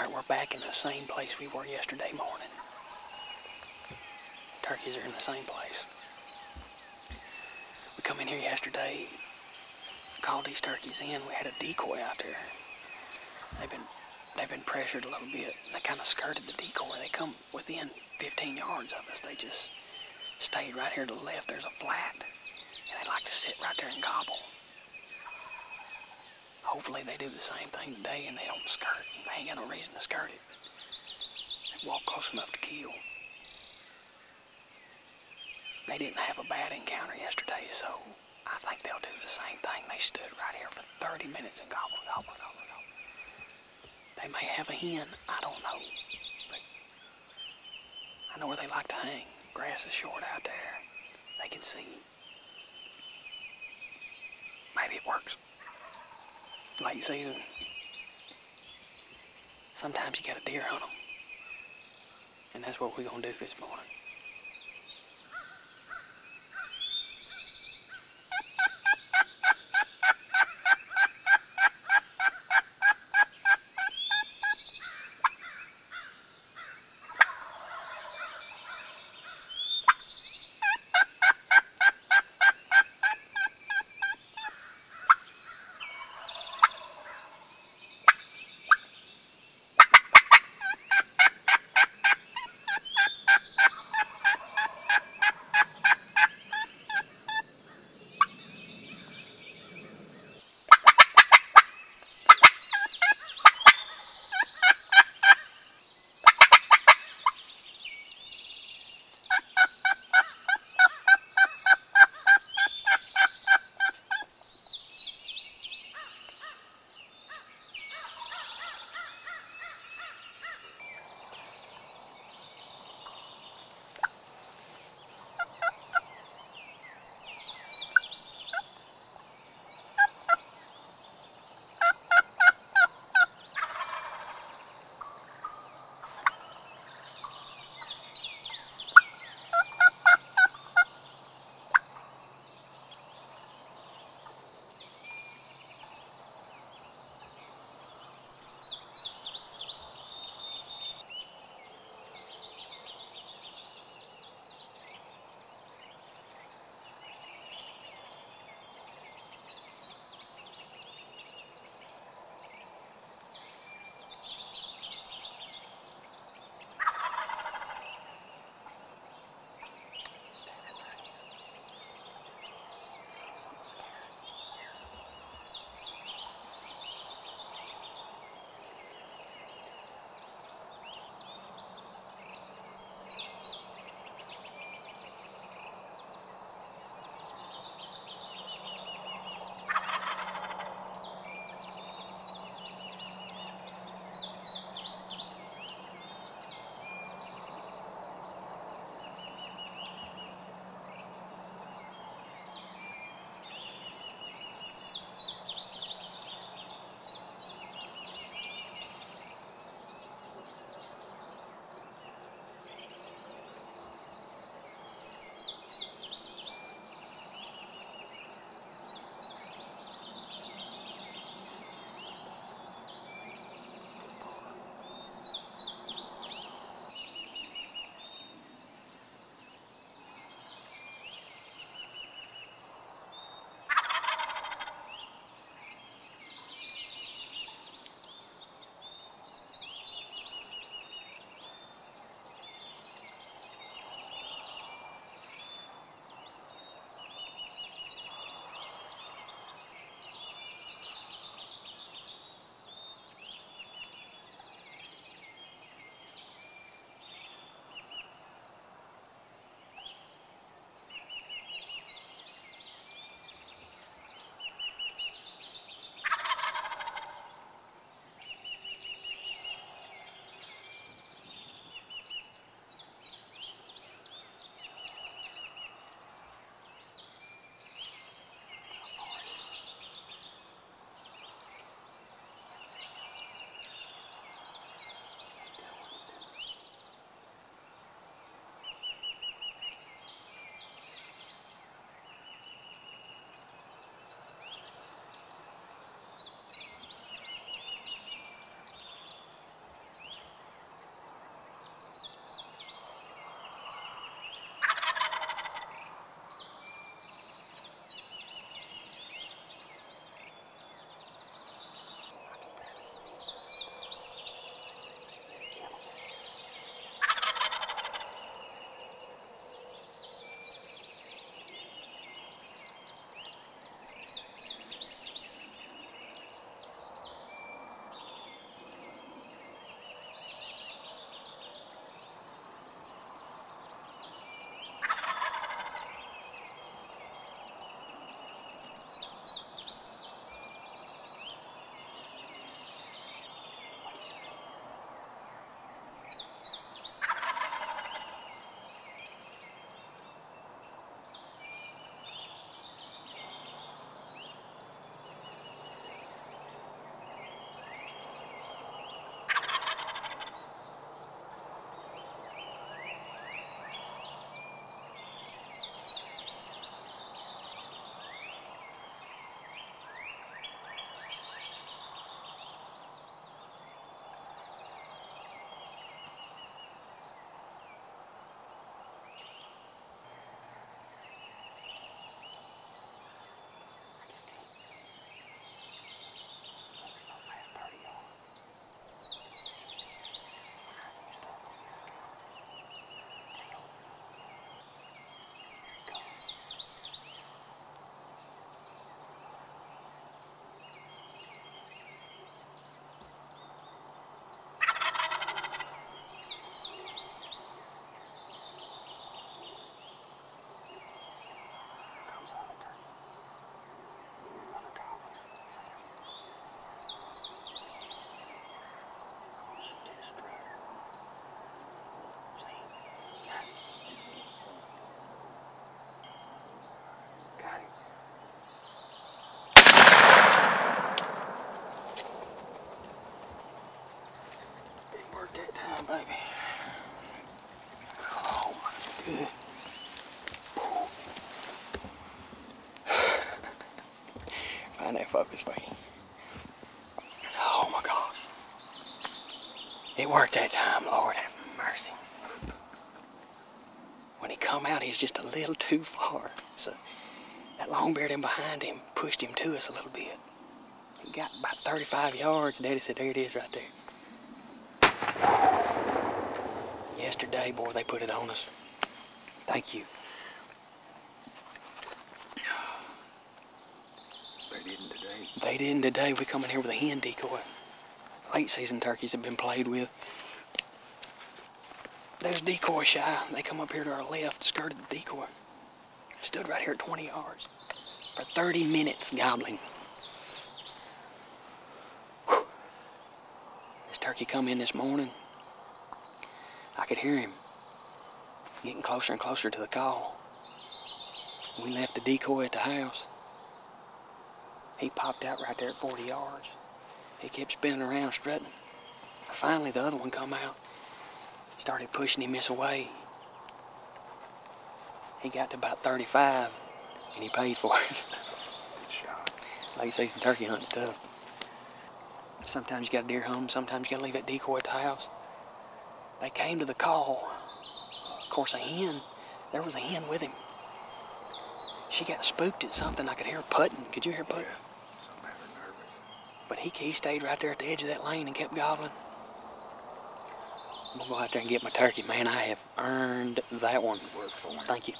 Alright, we're back in the same place we were yesterday morning. Turkeys are in the same place. We come in here yesterday, called these turkeys in. We had a decoy out there. They've been pressured a little bit. They kind of skirted the decoy. They come within 15 yards of us. They just stayed right here to the left. There's a flat, and they like to sit right there and gobble. Hopefully they do the same thing today and they don't skirt. They ain't got no reason to skirt it. They walk close enough to kill. They didn't have a bad encounter yesterday, so I think they'll do the same thing. They stood right here for 30 minutes and gobbled, gobbled, gobbled, gobbled. They may have a hen, I don't know. But I know where they like to hang. Grass is short out there. They can see. Maybe it works. Late season. Sometimes you gotta deer hunt them. And that's what we're gonna do this morning. that focus for you. Oh my gosh. It worked that time, Lord have mercy. When he come out, he's just a little too far. So that long-beard in behind him pushed him to us a little bit. He got about 35 yards. Daddy said, there it is right there. Yesterday, boy, they put it on us. Thank you. They didn't today. They didn't today. We come in here with a hen decoy. Late season turkeys have been played with. There's decoy shy. They come up here to our left, skirted the decoy. Stood right here at 20 yards for 30 minutes gobbling. Whew. This turkey come in this morning. I could hear him getting closer and closer to the call. We left the decoy at the house. He popped out right there at 40 yards. He kept spinning around, strutting. Finally, the other one come out. Started pushing him this away. He got to about 35, and he paid for it. Good shot. Late season turkey hunting stuff. Sometimes you got a deer home, sometimes you got to leave that decoy at the house. They came to the call. Of course, there was a hen with him. She got spooked at something. I could hear her putting. Could you hear her putting? Yeah, some had her nervous. But he stayed right there at the edge of that lane and kept gobbling. I'm gonna go out there and get my turkey. Man, I have earned that one. Work for him. Thank you.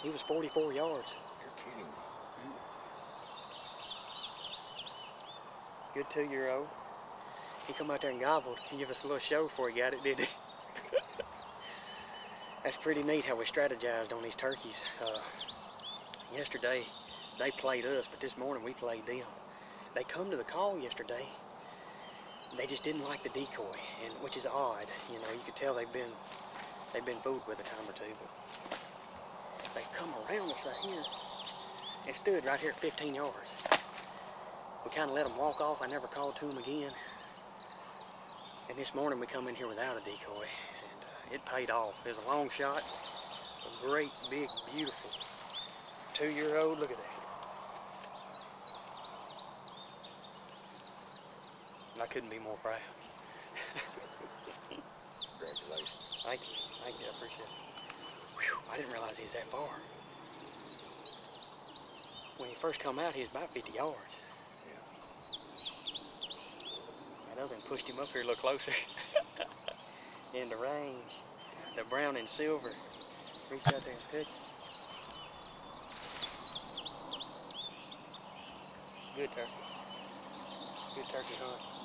He was 44 yards. You're kidding me. Good 2-year-old. He come out there and gobbled. He gave us a little show before he got it, didn't he? That's pretty neat how we strategized on these turkeys. Yesterday, they played us, but this morning we played them. They come to the call yesterday. They just didn't like the decoy, and which is odd. You know, you could tell they've been fooled with a time or two. But they come around us right here and stood right here at 15 yards. We kind of let them walk off. I never called to them again. And this morning we come in here without a decoy, and it paid off. It was a long shot, a great, big, beautiful 2-year-old. Look at that. I couldn't be more proud. Congratulations. Thank you, I appreciate it. Whew, I didn't realize he was that far. When he first come out, he was about 50 yards. That other one pushed him up here a little closer. In the range. The brown and silver. Reach out there and pick. Good turkey. Good turkey hunt.